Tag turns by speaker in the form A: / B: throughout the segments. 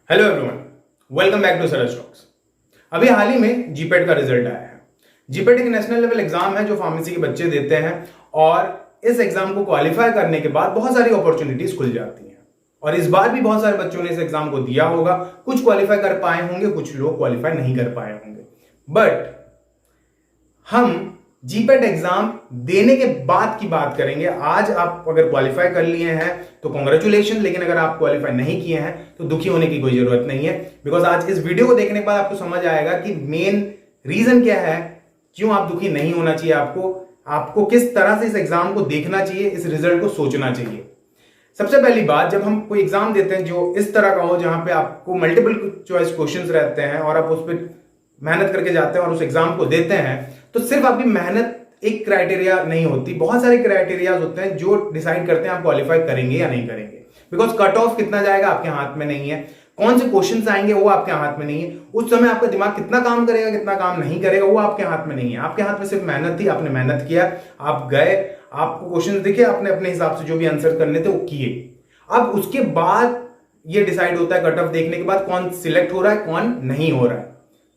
A: Hello everyone, welcome back to Saras talks. अभी हाल ही में जीपेट का रिजल्ट आया है। जीपेट एक नेशनल लेवल एग्जाम है जो फार्मेसी के बच्चे देते हैं और इस एग्जाम को क्वालिफाई करने के बाद बहुत सारी अपॉर्चुनिटीज खुल जाती हैं। और इस बार भी बहुत सारे बच्चों ने इस एग्जाम को दिया होगा। कुछ क्वालिफाई कर पाए होंगे, कुछ लोग क्वालिफाई नहीं कर पाए होंगे। बट हम जीपेट एग्जाम देने के बाद की बात करेंगे। आज आप अगर क्वालिफाई कर लिए हैं तो कांग्रेचुलेशन, लेकिन अगर आप क्वालिफाई नहीं किए हैं तो दुखी होने की कोई जरूरत नहीं है। बिकॉज आज इस वीडियो को देखने के बाद आपको समझ आएगा कि मेन रीजन क्या है, क्यों आप दुखी नहीं होना चाहिए। आपको किस तरह से इस एग्जाम को देखना चाहिए, इस रिजल्ट को सोचना चाहिए। सबसे पहली बात, जब हम कोई एग्जाम देते हैं जो इस तरह का हो, जहां पे आपको मल्टीपल चॉइस क्वेश्चंस रहते हैं और आप उस पर मेहनत करके जाते हैं और उस एग्जाम को देते हैं, तो सिर्फ आपकी मेहनत एक क्राइटेरिया नहीं होती। बहुत सारे क्राइटेरियाज होते हैं जो डिसाइड करते हैं आप क्वालिफाई करेंगे या नहीं करेंगे। बिकॉज कट ऑफ कितना जाएगा आपके हाथ में नहीं है, कौन से क्वेश्चंस आएंगे वो आपके हाथ में नहीं है, उस समय आपका दिमाग कितना काम करेगा कितना काम नहीं करेगा वो आपके हाथ में नहीं है। आपके हाथ में सिर्फ मेहनत थी, आपने मेहनत किया, आप गए, आपको क्वेश्चन दिखे, आपने अपने हिसाब से जो भी आंसर करने थे वो किए। अब उसके बाद ये डिसाइड होता है कट ऑफ देखने के बाद कौन सिलेक्ट हो रहा है कौन नहीं हो रहा है।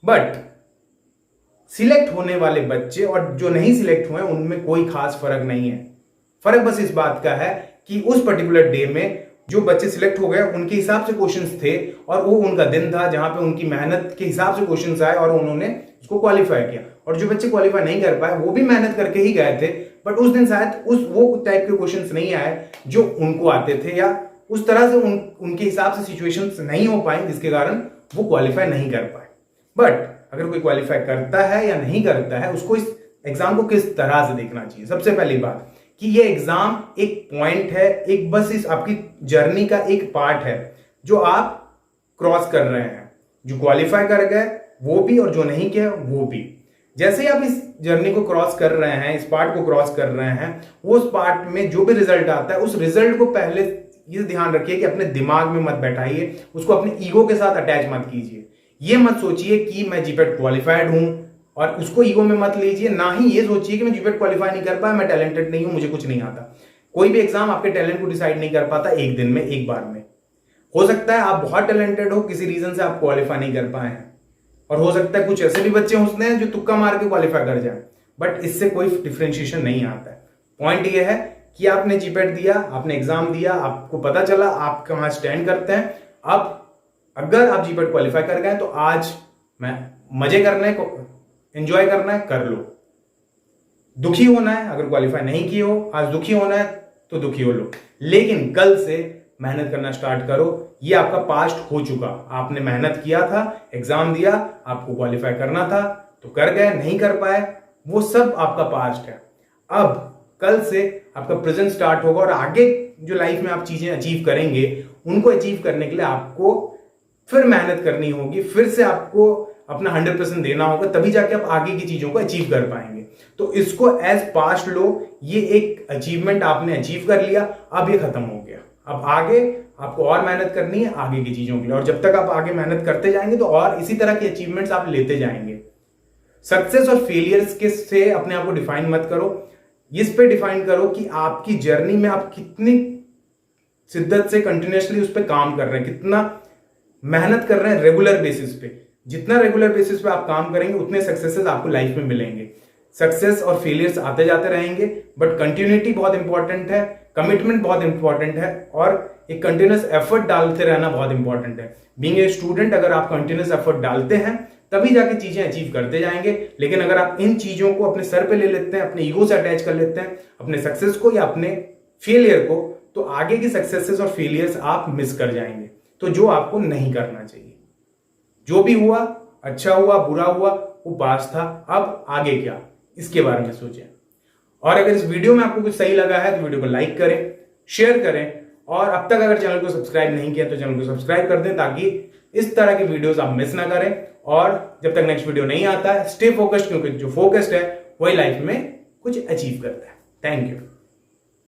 A: बट सिलेक्ट होने वाले बच्चे और जो नहीं सिलेक्ट हुए उनमें कोई खास फर्क नहीं है। फर्क बस इस बात का है कि उस पर्टिकुलर डे में जो बच्चे सिलेक्ट हो गए उनके हिसाब से क्वेश्चंस थे और वो उनका दिन था जहां पे उनकी मेहनत के हिसाब से क्वेश्चंस आए और उन्होंने उसको क्वालिफाई किया। और जो बच्चे क्वालिफाई नहीं कर पाए वो भी मेहनत करके ही गए थे, बट उस दिन शायद वो टाइप के क्वेश्चंस नहीं आए जो उनको आते थे, या उस तरह से उनके हिसाब से सिचुएशंस नहीं हो पाई जिसके कारण वो क्वालिफाई नहीं कर पाए। बट अगर कोई क्वालिफाई करता है या नहीं करता है, उसको इस एग्जाम को किस तरह से देखना चाहिए। सबसे पहली बात कि ये एग्जाम एक पॉइंट है, एक बस इस आपकी जर्नी का एक पार्ट है जो आप क्रॉस कर रहे हैं। जो क्वालिफाई कर गए वो भी और जो नहीं किया वो भी। जैसे ही आप इस जर्नी को क्रॉस कर रहे हैं, इस पार्ट को क्रॉस कर रहे हैं, वो उस पार्ट में जो भी रिजल्ट आता है उस रिजल्ट को पहले ये ध्यान रखिए कि अपने दिमाग में मत बैठाइए, उसको अपने ईगो के साथ अटैच मत कीजिए। ये मत सोचिए कि मैं जीपेट क्वालिफाइड हूं और उसको ईगो में मत लीजिए। ना ही ये सोचिए कि मैं जीपेट क्वालिफाई नहीं कर पाया, मैं टैलेंटेड नहीं हूं, मुझे कुछ नहीं आता। कोई भी एग्जाम आपके टैलेंट को डिसाइड नहीं कर पाता एक दिन में, एक बार में। हो सकता है आप बहुत टैलेंटेड हो, किसी रीजन से आप क्वालिफाई नहीं कर पाए हैं, और हो सकता है कुछ ऐसे भी बच्चे होते हैं जो तुक्का मार के क्वालिफाई कर जाए, बट इससे कोई डिफरेंशिएशन नहीं आता है। पॉइंट ये है कि आपने जीपेट दिया, आपने एग्जाम दिया, आपको पता चला आप कहां स्टैंड करते हैं। अब अगर आप जीपेट क्वालिफाई कर गए तो आज मैं मजे करने को एंजॉय करना है, कर लो। दुखी होना है अगर क्वालिफाई नहीं किए हो, आज दुखी होना है तो दुखी हो लो, लेकिन कल से मेहनत करना स्टार्ट करो। ये आपका पास्ट हो चुका, आपने मेहनत किया था, एग्जाम दिया, आपको क्वालिफाई करना था तो कर गए, नहीं कर पाए, वो सब आपका पास्ट है। अब कल से आपका प्रेजेंट स्टार्ट होगा और आगे जो लाइफ में आप चीजें अचीव करेंगे उनको अचीव करने के लिए आपको फिर मेहनत करनी होगी, फिर से आपको अपना 100% देना होगा, तभी जाके आप आगे की चीजों को अचीव कर पाएंगे। तो इसको एज पास्ट लो, ये एक अचीवमेंट आपने अचीव कर लिया, अब ये खत्म हो गया। अब आगे आपको और मेहनत करनी है आगे की चीजों के लिए, और जब तक आप आगे मेहनत करते जाएंगे तो और इसी तरह की अचीवमेंट्स आप लेते जाएंगे। सक्सेस और फेलियर्स के से अपने आप को डिफाइन मत करो, इस पे डिफाइन करो कि आपकी जर्नी में आप कितनी शिद्दत से कंटिन्यूसली उस पर काम कर रहे हैं, कितना मेहनत कर रहे हैं रेगुलर बेसिस पे। जितना रेगुलर बेसिस पे आप काम करेंगे उतने सक्सेसेस आपको लाइफ में मिलेंगे। सक्सेस और फेलियर्स आते जाते रहेंगे, बट कंटिन्यूटी बहुत इंपॉर्टेंट है, कमिटमेंट बहुत इंपॉर्टेंट है, और एक कंटिन्यूस एफर्ट डालते रहना बहुत इंपॉर्टेंट है। बीइंग ए स्टूडेंट, अगर आप कंटिन्यूस एफर्ट डालते हैं तभी जाके चीजें अचीव करते जाएंगे। लेकिन अगर आप इन चीजों को अपने सर पे ले लेते हैं, अपने ईगो से अटैच कर लेते हैं, अपने सक्सेस को या अपने फेलियर को, तो आगे की सक्सेसेस और फेलियर्स आप मिस कर जाएंगे। तो जो आपको नहीं करना चाहिए। जो भी हुआ, अच्छा हुआ बुरा हुआ, वो पास था, अब आगे क्या, इसके बारे में सोचें। और अगर इस वीडियो में आपको कुछ सही लगा है तो वीडियो को लाइक करें, शेयर करें, और अब तक अगर चैनल को सब्सक्राइब नहीं किया तो चैनल को सब्सक्राइब कर दें ताकि इस तरह के वीडियोस आप मिस ना करें। और जब तक नेक्स्ट वीडियो नहीं आता है, स्टे फोकस्ड, क्योंकि जो फोकस्ड है वही लाइफ में कुछ अचीव करता है। Thank you.